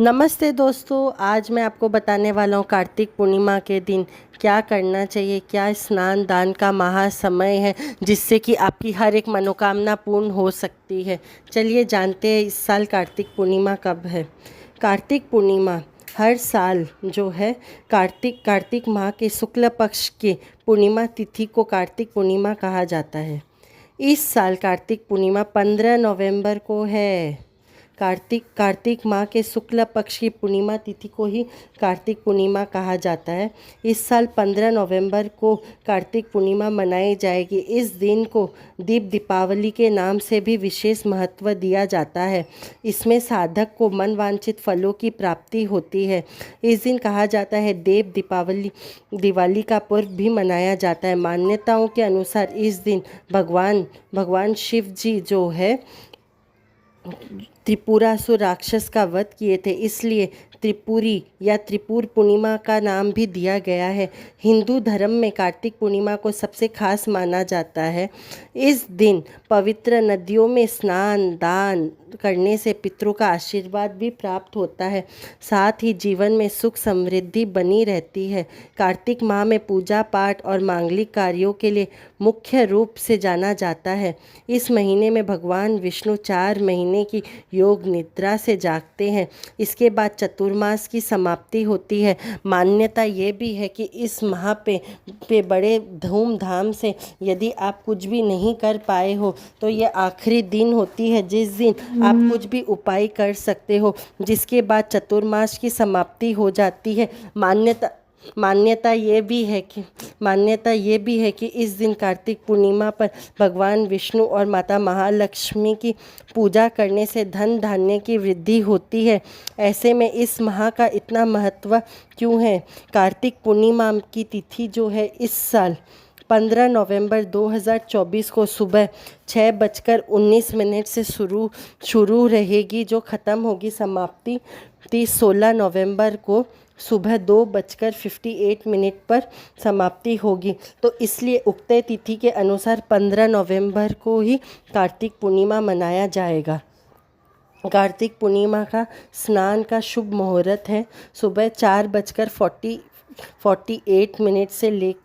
नमस्ते दोस्तों, आज मैं आपको बताने वाला हूँ कार्तिक पूर्णिमा के दिन क्या करना चाहिए। क्या स्नान दान का महा समय है जिससे कि आपकी हर एक मनोकामना पूर्ण हो सकती है। चलिए जानते हैं इस साल कार्तिक पूर्णिमा कब है। कार्तिक पूर्णिमा हर साल जो है कार्तिक माह के शुक्ल पक्ष के पूर्णिमा तिथि को कार्तिक पूर्णिमा कहा जाता है। इस साल कार्तिक पूर्णिमा 15 नवंबर को है। कार्तिक माह के शुक्ल पक्ष की पूर्णिमा तिथि को ही कार्तिक पूर्णिमा कहा जाता है। इस साल 15 नवंबर को कार्तिक पूर्णिमा मनाई जाएगी। इस दिन को दीपावली के नाम से भी विशेष महत्व दिया जाता है। इसमें साधक को मनवांछित फलों की प्राप्ति होती है। इस दिन कहा जाता है दिवाली का पर्व भी मनाया जाता है। मान्यताओं के अनुसार इस दिन भगवान शिव जी जो है त्रिपुरासुर राक्षस का वध किए थे, इसलिए त्रिपुरी या त्रिपुर पूर्णिमा का नाम भी दिया गया है। हिंदू धर्म में कार्तिक पूर्णिमा को सबसे खास माना जाता है। इस दिन पवित्र नदियों में स्नान दान करने से पितरों का आशीर्वाद भी प्राप्त होता है। साथ ही जीवन में सुख समृद्धि बनी रहती है। कार्तिक माह में पूजा पाठ और मांगलिक कार्यों के लिए मुख्य रूप से जाना जाता है। इस महीने में भगवान विष्णु 4 महीने की योग निद्रा से जागते हैं। इसके बाद चतुर्मास की समाप्ति होती है। मान्यता ये भी है कि इस माह पे बड़े धूमधाम से यदि आप कुछ भी नहीं कर पाए हो तो ये आखिरी दिन होती है जिस दिन आप कुछ भी उपाय कर सकते हो, जिसके बाद चतुर्मास की समाप्ति हो जाती है। मान्यता ये भी है कि इस दिन कार्तिक पूर्णिमा पर भगवान विष्णु और माता महालक्ष्मी की पूजा करने से धन धान्य की वृद्धि होती है। ऐसे में इस माह का इतना महत्व क्यों है? कार्तिक पूर्णिमा की तिथि जो है इस साल 15 नवंबर 2024 को सुबह 6:19 से शुरू रहेगी, जो ख़त्म होगी समाप्ति 16 नवंबर को सुबह 2:58 पर समाप्ति होगी। तो इसलिए उक्त तिथि के अनुसार 15 नवंबर को ही कार्तिक पूर्णिमा मनाया जाएगा। कार्तिक पूर्णिमा का स्नान का शुभ मुहूर्त है सुबह 4:48 से लेकर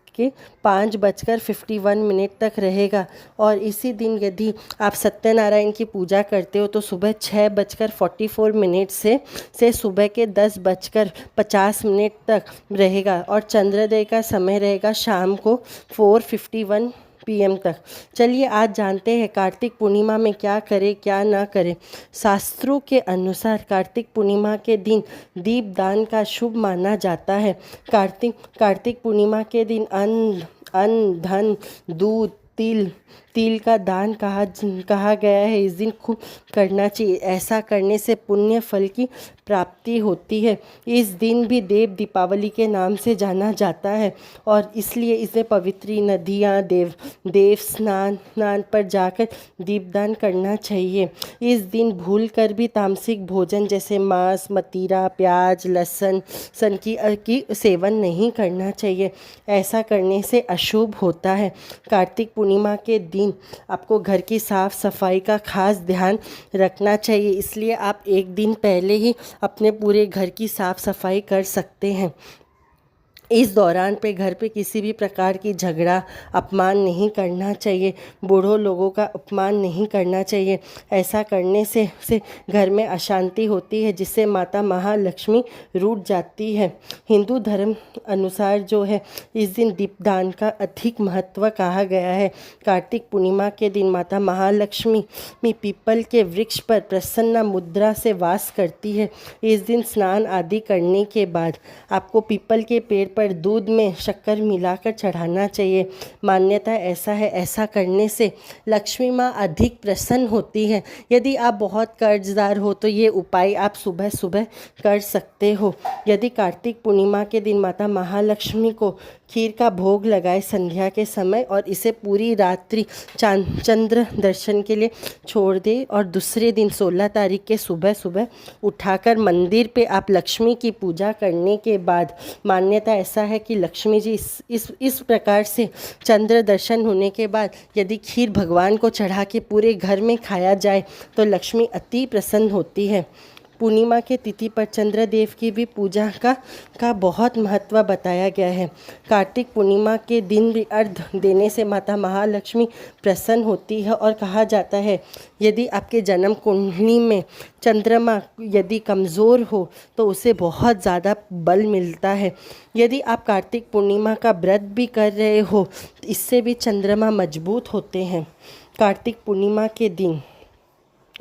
5:51 तक रहेगा। और इसी दिन यदि आप सत्यनारायण की पूजा करते हो तो सुबह 6:44 से सुबह के 10:50 तक रहेगा। और चंद्रोदय का समय रहेगा शाम को 4:51 PM तक। चलिए आज जानते हैं कार्तिक पूर्णिमा में क्या करें क्या ना करें। शास्त्रों के अनुसार कार्तिक पूर्णिमा के दिन दीपदान का शुभ माना जाता है। कार्तिक पूर्णिमा के दिन अन्न धन दूध तिल का दान कहा गया है। इस दिन खूब करना चाहिए। ऐसा करने से पुण्य फल की प्राप्ति होती है। इस दिन भी दीपावली के नाम से जाना जाता है और इसलिए इसे पवित्र नदियाँ देव स्नान पर जाकर दीपदान करना चाहिए। इस दिन भूल कर भी तामसिक भोजन जैसे मांस मदिरा प्याज लहसुन की सेवन नहीं करना चाहिए। ऐसा करने से अशुभ होता है। कार्तिक पूर्णिमा के दिन आपको घर की साफ सफाई का खास ध्यान रखना चाहिए, इसलिए आप एक दिन पहले ही अपने पूरे घर की साफ सफाई कर सकते हैं। इस दौरान पे घर पे किसी भी प्रकार की झगड़ा अपमान नहीं करना चाहिए। बूढ़ों लोगों का अपमान नहीं करना चाहिए। ऐसा करने से घर में अशांति होती है, जिससे माता महालक्ष्मी रूठ जाती है। हिंदू धर्म अनुसार जो है इस दिन दीपदान का अधिक महत्व कहा गया है। कार्तिक पूर्णिमा के दिन माता महालक्ष्मी पीपल के वृक्ष पर प्रसन्न मुद्रा से वास करती है। इस दिन स्नान आदि करने के बाद आपको पीपल के पेड़ पर दूध में शक्कर मिलाकर चढ़ाना चाहिए। मान्यता ऐसा है, ऐसा करने से लक्ष्मी माँ अधिक प्रसन्न होती है। यदि आप बहुत कर्जदार हो तो ये उपाय आप सुबह सुबह कर सकते हो। यदि कार्तिक पूर्णिमा के दिन माता महालक्ष्मी को खीर का भोग लगाए संध्या के समय और इसे पूरी रात्रि चंद्र दर्शन के लिए छोड़ दे और दूसरे दिन 16 तारीख के सुबह उठाकर मंदिर पे आप लक्ष्मी की पूजा करने के बाद, मान्यता ऐसा है कि लक्ष्मी जी इस प्रकार से चंद्र दर्शन होने के बाद यदि खीर भगवान को चढ़ा के पूरे घर में खाया जाए तो लक्ष्मी अति प्रसन्न होती है। पूर्णिमा के तिथि पर चंद्रदेव की भी पूजा का बहुत महत्व बताया गया है। कार्तिक पूर्णिमा के दिन भी अर्घ्य देने से माता महालक्ष्मी प्रसन्न होती है और कहा जाता है यदि आपके जन्म कुंडली में चंद्रमा यदि कमज़ोर हो तो उसे बहुत ज़्यादा बल मिलता है। यदि आप कार्तिक पूर्णिमा का व्रत भी कर रहे हो इससे भी चंद्रमा मजबूत होते हैं। कार्तिक पूर्णिमा के दिन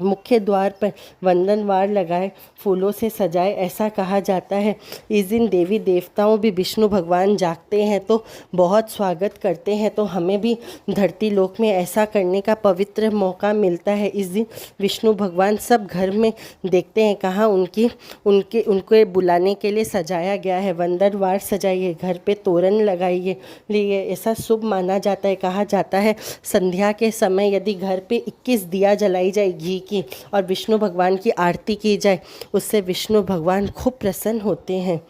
मुख्य द्वार पर वंदनवार लगाए, फूलों से सजाए, ऐसा कहा जाता है। इस दिन देवी देवताओं भी विष्णु भगवान जागते हैं तो बहुत स्वागत करते हैं, तो हमें भी धरती लोक में ऐसा करने का पवित्र मौका मिलता है। इस दिन विष्णु भगवान सब घर में देखते हैं कहाँ उनके बुलाने के लिए सजाया गया है। वंदनवार सजाइए, घर पे तोरण लगाइए लिए, ऐसा शुभ माना जाता है। कहा जाता है संध्या के समय यदि घर पे 21 दिया जलाई जाए घी की और विष्णु भगवान की आरती की जाए उससे विष्णु भगवान खूब प्रसन्न होते हैं।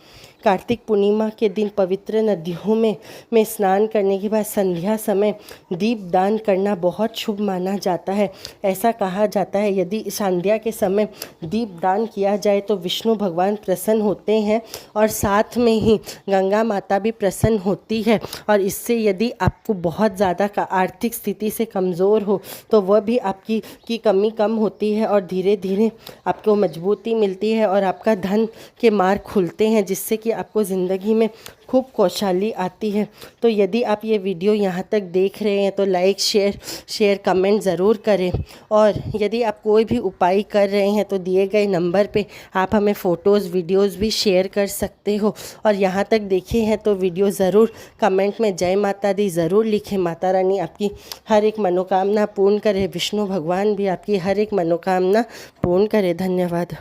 कार्तिक पूर्णिमा के दिन पवित्र नदियों में स्नान करने के बाद संध्या समय दीप दान करना बहुत शुभ माना जाता है। ऐसा कहा जाता है यदि संध्या के समय दीप दान किया जाए तो विष्णु भगवान प्रसन्न होते हैं और साथ में ही गंगा माता भी प्रसन्न होती है। और इससे यदि आपको बहुत ज़्यादा आर्थिक स्थिति से कमज़ोर हो तो वह भी आपकी कमी कम होती है और धीरे धीरे आपको मजबूती मिलती है और आपका धन के मार्ग खुलते हैं, जिससे कि आपको ज़िंदगी में खूब खुशहाली आती है। तो यदि आप ये वीडियो यहाँ तक देख रहे हैं तो लाइक शेयर कमेंट ज़रूर करें। और यदि आप कोई भी उपाय कर रहे हैं तो दिए गए नंबर पे आप हमें फ़ोटोज़ वीडियोज़ भी शेयर कर सकते हो। और यहाँ तक देखे हैं तो वीडियो ज़रूर कमेंट में जय माता दी ज़रूर लिखें। माता रानी आपकी हर एक मनोकामना पूर्ण करे, विष्णु भगवान भी आपकी हर एक मनोकामना पूर्ण करे। धन्यवाद।